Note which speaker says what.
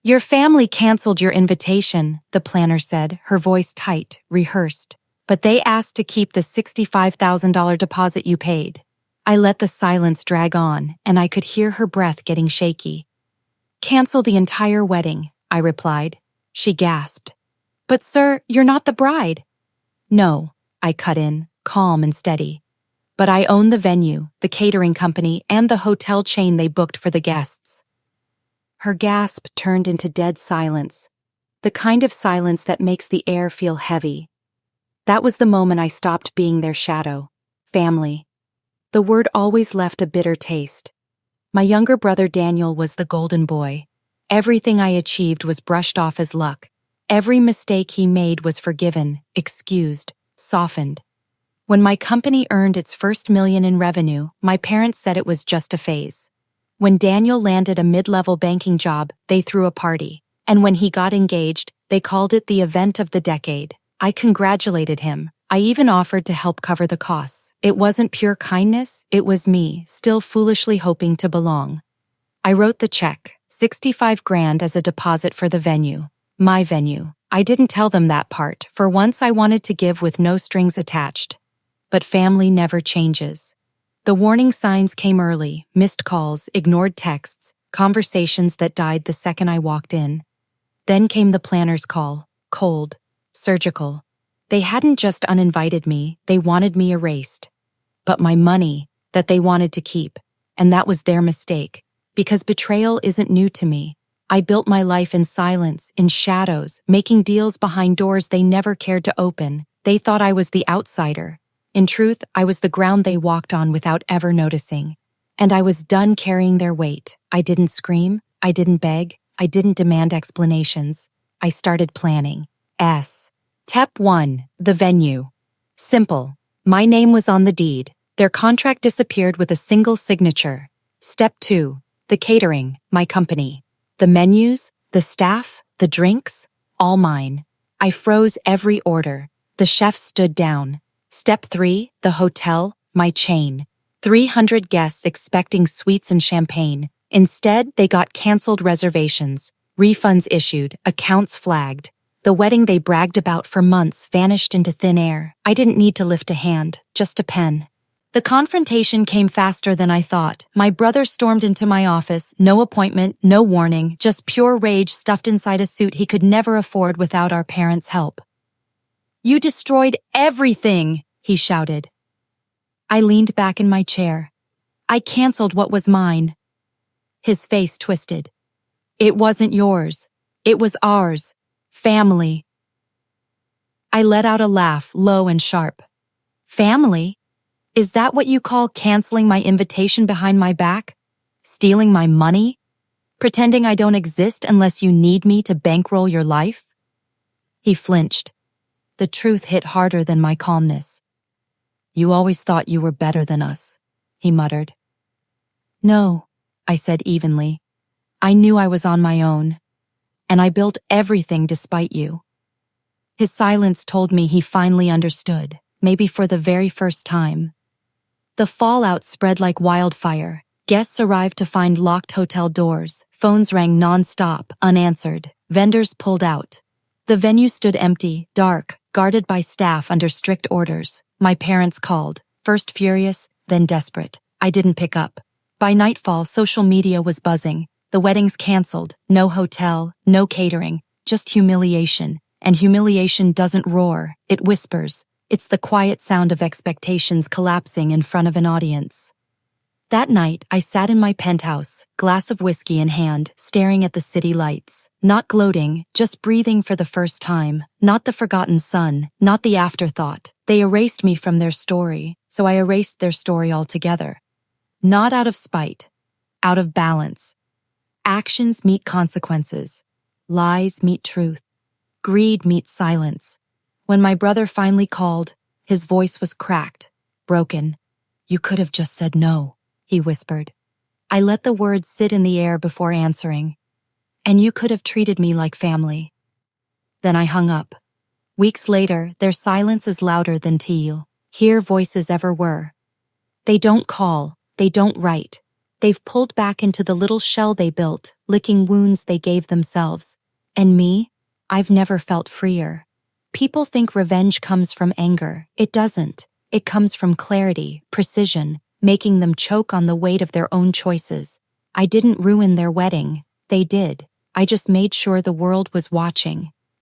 Speaker 1: Your family canceled your invitation, the planner said, her voice tight, rehearsed. But they asked to keep the $65,000 deposit you paid. I let the silence drag on, and I could hear her breath getting shaky. Cancel the entire wedding, I replied. She gasped. But sir, you're not the bride. No, I cut in, calm and steady. But I own the venue, the catering company, and the hotel chain they booked for the guests. Her gasp turned into dead silence, the kind of silence that makes the air feel heavy. That was the moment I stopped being their shadow. Family. The word always left a bitter taste. My younger brother Daniel was the golden boy. Everything I achieved was brushed off as luck. Every mistake he made was forgiven, excused, softened. When my company earned its first million in revenue, my parents said it was just a phase. When Daniel landed a mid-level banking job, they threw a party. And when he got engaged, they called it the event of the decade. I congratulated him. I even offered to help cover the costs. It wasn't pure kindness, it was me, still foolishly hoping to belong. I wrote the check, $65,000 as a deposit for the venue. My venue. I didn't tell them that part. For once I wanted to give with no strings attached. But family never changes. The warning signs came early, missed calls, ignored texts, conversations that died the second I walked in. Then came the planner's call, cold, surgical. They hadn't just uninvited me, they wanted me erased. But my money, that they wanted to keep, and that was their mistake, because betrayal isn't new to me. I built my life in silence, in shadows, making deals behind doors they never cared to open. They thought I was the outsider. In truth, I was the ground they walked on without ever noticing. And I was done carrying their weight. I didn't scream, I didn't beg, I didn't demand explanations. I started planning. Step 1. The venue. Simple. My name was on the deed. Their contract disappeared with a single signature. Step 2. The catering, my company. The menus, the staff, the drinks, all mine. I froze every order. The chefs stood down. Step 3. The hotel, my chain. 300 guests expecting sweets and champagne. Instead, they got canceled reservations, refunds issued, accounts flagged. The wedding they bragged about for months vanished into thin air. I didn't need to lift a hand, just a pen. The confrontation came faster than I thought. My brother stormed into my office, no appointment, no warning, just pure rage stuffed inside a suit he could never afford without our parents' help. You destroyed everything, he shouted. I leaned back in my chair. I canceled what was mine. His face twisted. It wasn't yours. It was ours. Family. I let out a laugh, low and sharp. Family? Is that what you call canceling my invitation behind my back? Stealing my money? Pretending I don't exist unless you need me to bankroll your life? He flinched. The truth hit harder than my calmness. You always thought you were better than us, he muttered. No, I said evenly. I knew I was on my own. And I built everything despite you. His silence told me he finally understood, maybe for the very first time. The fallout spread like wildfire. Guests arrived to find locked hotel doors. Phones rang non-stop, unanswered. Vendors pulled out. The venue stood empty, dark, guarded by staff under strict orders. My parents called, first furious, then desperate. I didn't pick up. By nightfall, social media was buzzing. The wedding's canceled, no hotel, no catering, just humiliation. And humiliation doesn't roar, it whispers. It's the quiet sound of expectations collapsing in front of an audience. That night, I sat in my penthouse, glass of whiskey in hand, staring at the city lights. Not gloating, just breathing for the first time. Not the forgotten sun, not the afterthought. They erased me from their story, so I erased their story altogether. Not out of spite, out of balance. Actions meet consequences. Lies meet truth. Greed meets silence. When my brother finally called, his voice was cracked, broken. You could have just said no, he whispered. I let the words sit in the air before answering. And you could have treated me like family. Then I hung up. Weeks later, their silence is louder than teal. Here voices ever were. They don't call, they don't write. They've pulled back into the little shell they built, licking wounds they gave themselves. And me? I've never felt freer. People think revenge comes from anger. It doesn't. It comes from clarity, precision, making them choke on the weight of their own choices. I didn't ruin their wedding. They did. I just made sure the world was watching.